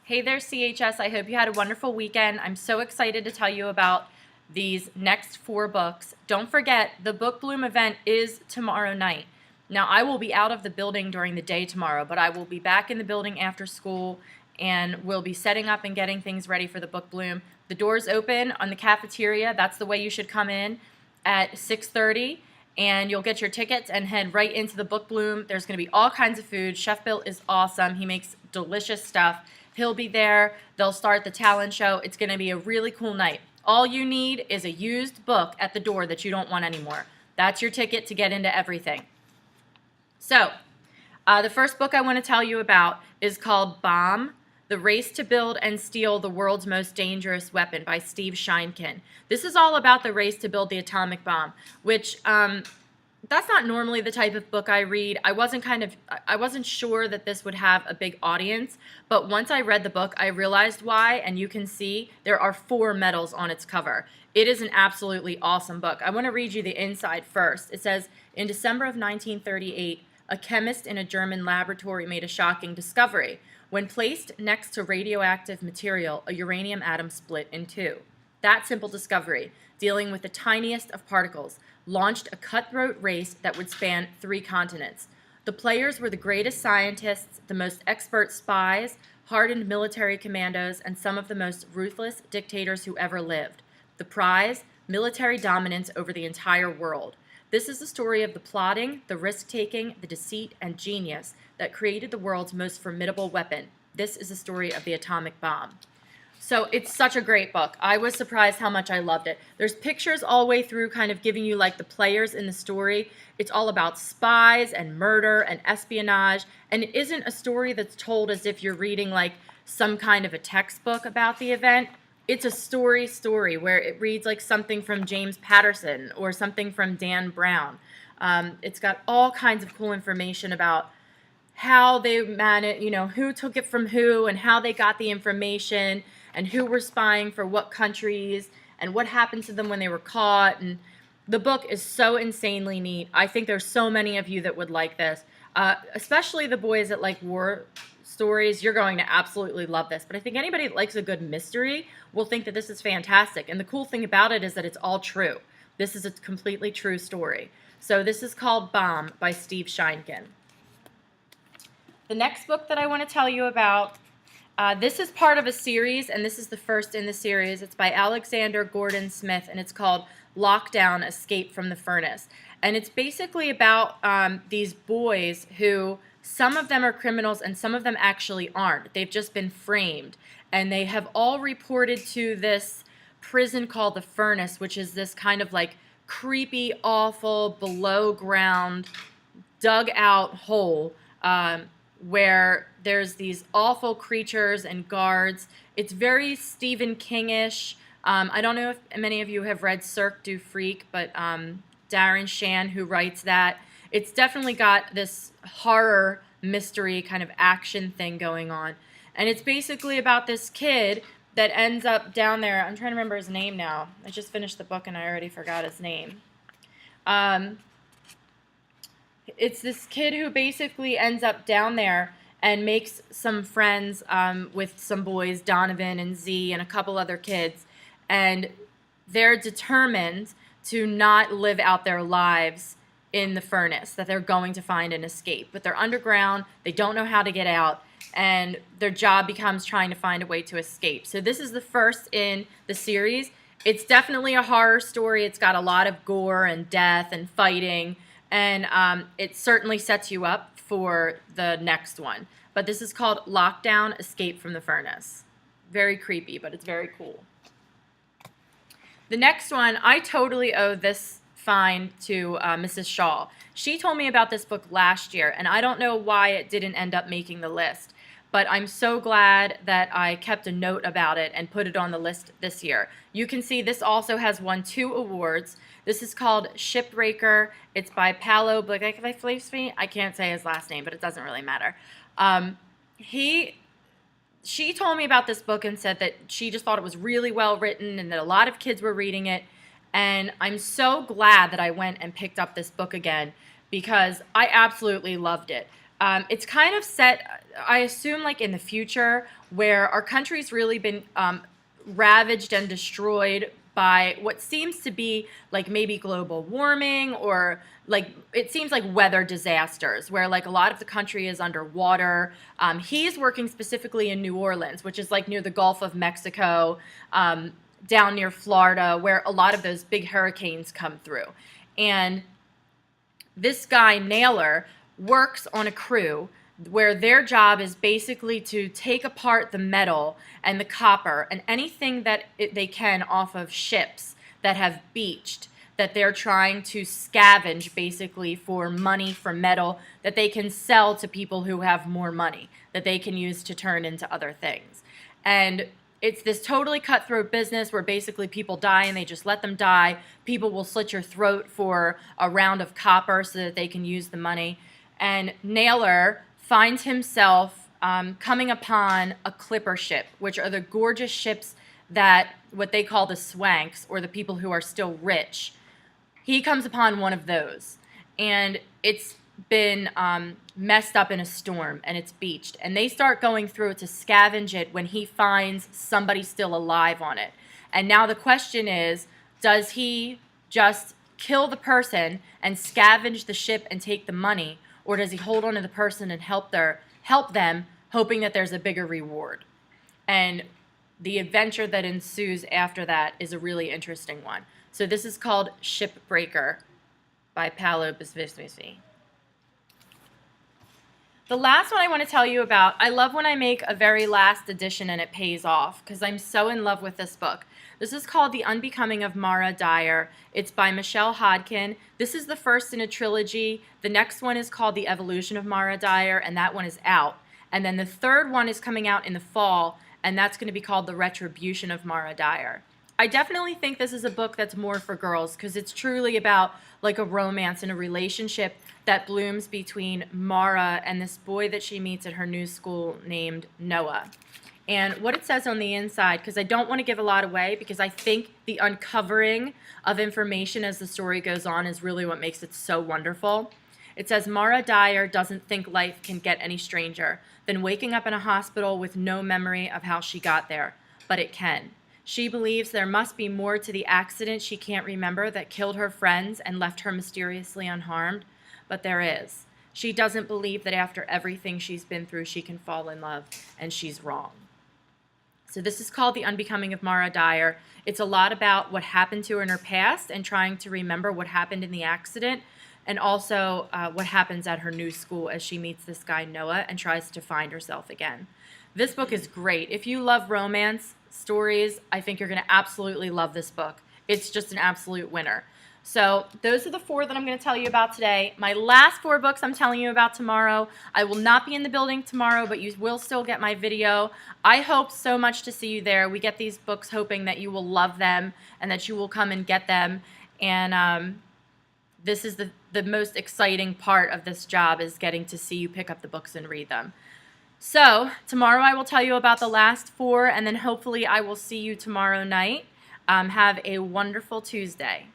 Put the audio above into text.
Hey there, CHS. I hope you had a wonderful weekend. I'm so excited to tell you about these next 4 books. Don't forget, the Book Bloom event is tomorrow night. Now, I will be out of the building during the day tomorrow, but I will be back in the building after school and we'll be setting up and getting things ready for the Book Bloom. The doors open on the cafeteria. That's the way you should come in at 6:30. And you'll get your tickets and head right into the Book Bloom. There's going to be all kinds of food. Chef Bill is awesome. He makes delicious stuff. He'll be there. They'll start the talent show. It's going to be a really cool night. All you need is a used book at the door that you don't want anymore. That's your ticket to get into everything. So, the first book I want to tell you about is called Bomb: The Race to Build and Steal the World's Most Dangerous Weapon by Steve Sheinkin. This is all about the race to build the atomic bomb, which that's not normally the type of book I read. I wasn't sure that this would have a big audience, but once I read the book, I realized why, and you can see there are 4 medals on its cover. It is an absolutely awesome book. I want to read you the inside first. It says, in December of 1938, a chemist in a German laboratory made a shocking discovery. When placed next to radioactive material, a uranium atom split in 2. That simple discovery, dealing with the tiniest of particles, launched a cutthroat race that would span 3 continents. The players were the greatest scientists, the most expert spies, hardened military commandos, and some of the most ruthless dictators who ever lived. The prize, military dominance over the entire world. This is the story of the plotting, the risk-taking, the deceit, and genius that created the world's most formidable weapon. This is the story of the atomic bomb. So it's such a great book. I was surprised how much I loved it. There's pictures all the way through kind of giving you like the players in the story. It's all about spies and murder and espionage. And it isn't a story that's told as if you're reading like some kind of a textbook about the event. It's a story where it reads like something from James Patterson or something from Dan Brown. It's got all kinds of cool information about how they managed, who took it from who and how they got the information and who were spying for what countries and what happened to them when they were caught. And the book is so insanely neat. I think there's so many of you that would like this, especially the boys that like war stories. You're going to absolutely love this. But I think anybody that likes a good mystery will think that this is fantastic. And the cool thing about it is that it's all true. This is a completely true story. So this is called Bomb by Steve Sheinkin. The next book that I want to tell you about, this is part of a series, and this is the first in the series. It's by Alexander Gordon Smith, and it's called Lockdown: Escape from the Furnace. And it's basically about these boys who, some of them are criminals and some of them actually aren't. They've just been framed, and they have all reported to this prison called the Furnace, which is this kind of like creepy, awful, below ground, dug out hole where there's these awful creatures and guards. It's very Stephen King-ish. I don't know if many of you have read Cirque du Freak, but Darren Shan, who writes that, it's definitely got this horror mystery kind of action thing going on. And it's basically about this kid that ends up down there. I'm trying to remember his name now. I just finished the book and I already forgot his name. It's this kid who basically ends up down there and makes some friends with some boys, Donovan and Z and a couple other kids. And they're determined to not live out their lives in the furnace, that they're going to find an escape. But they're underground, they don't know how to get out, and their job becomes trying to find a way to escape. So this is the first in the series. It's definitely a horror story. It's got a lot of gore and death and fighting, and it certainly sets you up for the next one. But this is called Lockdown: Escape from the Furnace. Very creepy, but it's very cool. The next one, I totally owe this find to Mrs. Shaw. She told me about this book last year, and I don't know why it didn't end up making the list. But I'm so glad that I kept a note about it and put it on the list this year. You can see this also has won 2 awards. This is called Shipbreaker. It's by Paolo Blagajevsky. I can't say his last name, but it doesn't really matter. She told me about this book and said that she just thought it was really well written and that a lot of kids were reading it. And I'm so glad that I went and picked up this book again because I absolutely loved it. It's kind of set, I assume, like in the future, where our country's really been ravaged and destroyed by what seems to be like maybe global warming, or like it seems like weather disasters where like a lot of the country is underwater. He's working specifically in New Orleans, which is like near the Gulf of Mexico, down near Florida, where a lot of those big hurricanes come through. And this guy, Naylor, works on a crew where their job is basically to take apart the metal and the copper and anything that they can off of ships that have beached, that they're trying to scavenge basically for money, for metal that they can sell to people who have more money that they can use to turn into other things. And it's this totally cutthroat business where basically people die and they just let them die. People will slit your throat for a round of copper so that they can use the money. And Naylor finds himself coming upon a clipper ship, which are the gorgeous ships that what they call the swanks, or the people who are still rich. He comes upon one of those, and it's been messed up in a storm, and it's beached. And they start going through it to scavenge it when he finds somebody still alive on it. And now the question is, does he just kill the person and scavenge the ship and take the money, or does he hold on to the person and help them, hoping that there's a bigger reward? And the adventure that ensues after that is a really interesting one. So this is called Shipbreaker by Paolo Bisvisvisi. The last one I want to tell you about, I love when I make a very last edition and it pays off because I'm so in love with this book. This is called The Unbecoming of Mara Dyer. It's by Michelle Hodkin. This is the first in a trilogy. The next one is called The Evolution of Mara Dyer, and that one is out. And then the third one is coming out in the fall, and that's going to be called The Retribution of Mara Dyer. I definitely think this is a book that's more for girls because it's truly about like a romance and a relationship that blooms between Mara and this boy that she meets at her new school named Noah. And what it says on the inside, because I don't want to give a lot away, because I think the uncovering of information as the story goes on is really what makes it so wonderful. It says, Mara Dyer doesn't think life can get any stranger than waking up in a hospital with no memory of how she got there, but it can. She believes there must be more to the accident she can't remember that killed her friends and left her mysteriously unharmed, but there is. She doesn't believe that after everything she's been through, she can fall in love, and she's wrong. So this is called The Unbecoming of Mara Dyer. It's a lot about what happened to her in her past and trying to remember what happened in the accident, and also what happens at her new school as she meets this guy Noah and tries to find herself again. This book is great. If you love romance stories, I think you're going to absolutely love this book. It's just an absolute winner. So those are the 4 that I'm going to tell you about today. My last 4 books I'm telling you about tomorrow. I will not be in the building tomorrow, but you will still get my video. I hope so much to see you there. We get these books hoping that you will love them and that you will come and get them. And this is the most exciting part of this job, is getting to see you pick up the books and read them. So tomorrow I will tell you about the last 4, and then hopefully I will see you tomorrow night. Have a wonderful Tuesday.